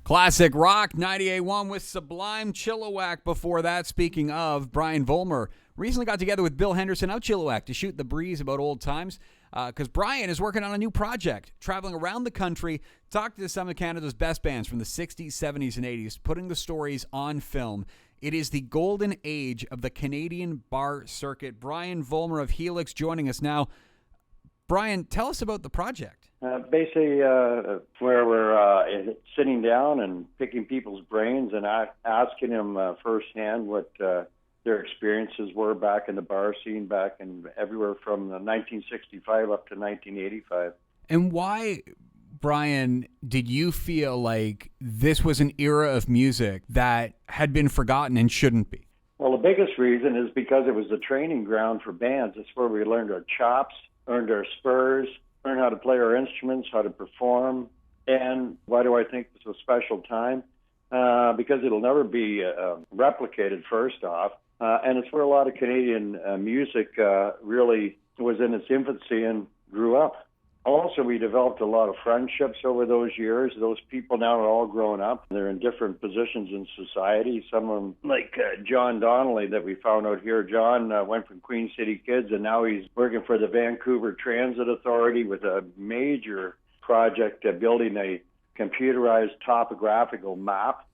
Classic Rock 98.1 with Sublime Chilliwack. Before that, speaking of, Brian Vollmer recently got together with Bill Henderson of Chilliwack to shoot the breeze about old times because Brian is working on a new project, traveling around the country, talking to some of Canada's best bands from the 60s, 70s, and 80s, putting the stories on film. It is the golden age of the Canadian bar circuit. Brian Vollmer of Helix joining us now. Brian, tell us about the project. Basically, where we're sitting down and picking people's brains and asking them firsthand what their experiences were back in the bar scene, back in everywhere from 1965 up to 1985. And why, Brian, did you feel like this was an era of music that had been forgotten and shouldn't be? Well, the biggest reason is because it was the training ground for bands. It's where we learned our chops, earned our spurs, learn how to play our instruments, how to perform. And why do I think it's a special time? Because it'll never be replicated, first off. And it's where a lot of Canadian music really was in its infancy and grew up. Also, we developed a lot of friendships over those years. Those people now are all grown up. They're in different positions in society. Some of them, like John Donnelly that we found out here. John went from Queen City Kids, and now he's working for the Vancouver Transit Authority with a major project building a computerized topographical map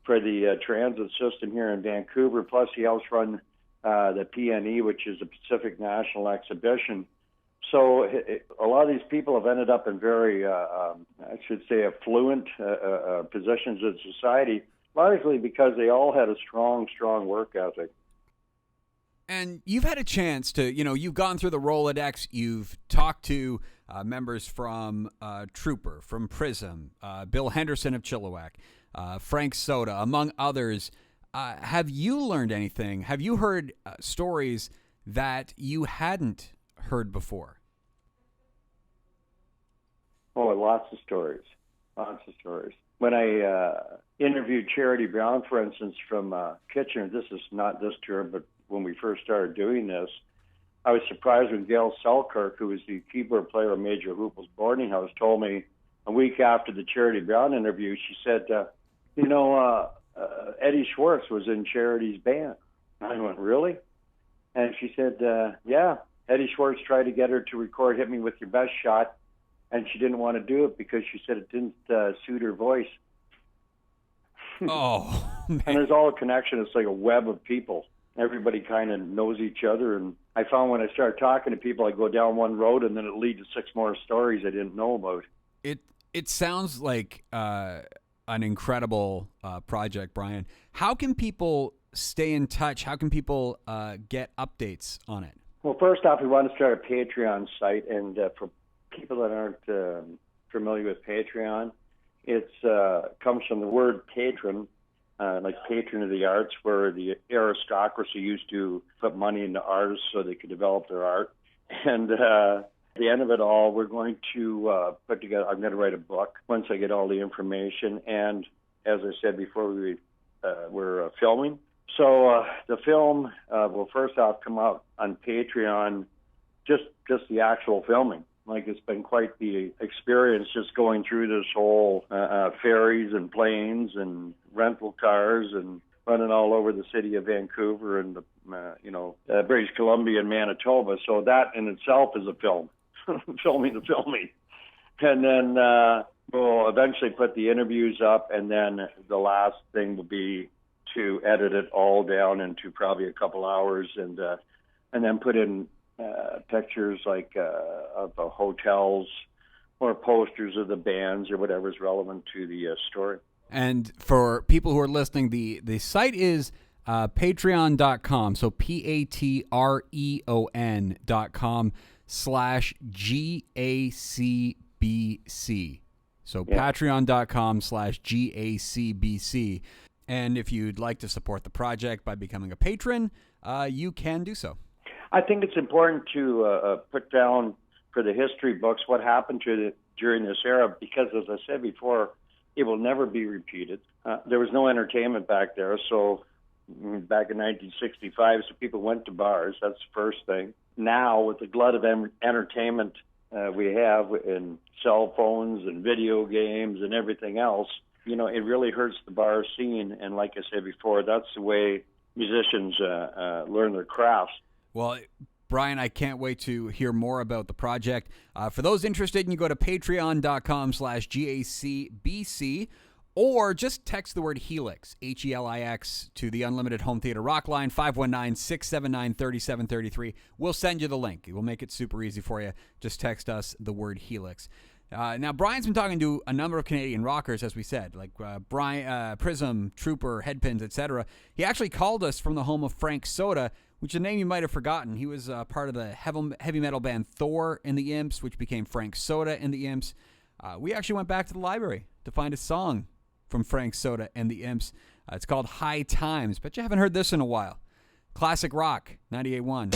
for the transit system here in Vancouver. Plus, he helps run the PNE, which is the Pacific National Exhibition. So a lot of these people have ended up in very, I should say, affluent positions in society, largely because they all had a strong work ethic. And you've had a chance to, you've gone through the Rolodex, you've talked to members from Trooper, from Prism, Bill Henderson of Chilliwack, Frank Soda, among others. Have you learned anything? Have you heard stories that you hadn't heard before? Oh, lots of stories. When I interviewed Charity Brown, for instance, from Kitchener, this is not this term, but when we first started doing this, I was surprised when Gail Selkirk, who was the keyboard player of Major Hoople's boarding house, told me a week after the Charity Brown interview, she said, Eddie Schwartz was in Charity's band. I went, really? And she said, yeah. Eddie Schwartz tried to get her to record Hit Me With Your Best Shot, and she didn't want to do it because she said it didn't suit her voice. Oh, man. And there's all a connection. It's like a web of people. Everybody kind of knows each other. And I found when I started talking to people, I go down one road, and then it leads to 6 more stories I didn't know about. It sounds like an incredible project, Brian. How can people stay in touch? How can people get updates on it? Well, first off, we want to start a Patreon site, and for people that aren't familiar with Patreon, it comes from the word patron, like patron of the arts, where the aristocracy used to put money into artists so they could develop their art. And at the end of it all, we're going to put together, I'm going to write a book once I get all the information. And as I said before, we're filming. So the film will first off come out on Patreon, just the actual filming. Like, it's been quite the experience just going through this whole ferries and planes and rental cars and running all over the city of Vancouver and British Columbia and Manitoba. So that in itself is a film, filming the filming. And then we'll eventually put the interviews up, and then the last thing will be to edit it all down into probably a couple hours, and then put in pictures like of hotels or posters of the bands or whatever is relevant to the story. And for people who are listening, the site is patreon.com. So patreon.com/GACBC. So patreon.com/GACBC. And if you'd like to support the project by becoming a patron, you can do so. I think it's important to put down for the history books what happened during this era, because, as I said before, it will never be repeated. There was no entertainment back there, so back in 1965, so people went to bars. That's the first thing. Now, with the glut of entertainment we have in cell phones and video games and everything else, it really hurts the bar scene. And like I said before, that's the way musicians learn their crafts. Well, Brian, I can't wait to hear more about the project. For those interested, you can go to patreon.com/GACBC or just text the word Helix, Helix, to the Unlimited Home Theater Rock line, 519-679-3733. We'll send you the link. We'll make it super easy for you. Just text us the word Helix. Now, Brian's been talking to a number of Canadian rockers, as we said, like Prism, Trooper, Headpins, etc. He actually called us from the home of Frank Soda, which is a name you might have forgotten. He was part of the heavy metal band Thor and the Imps, which became Frank Soda and the Imps. We actually went back to the library to find a song from Frank Soda and the Imps. It's called High Times. Bet you haven't heard this in a while. Classic rock, 98.1.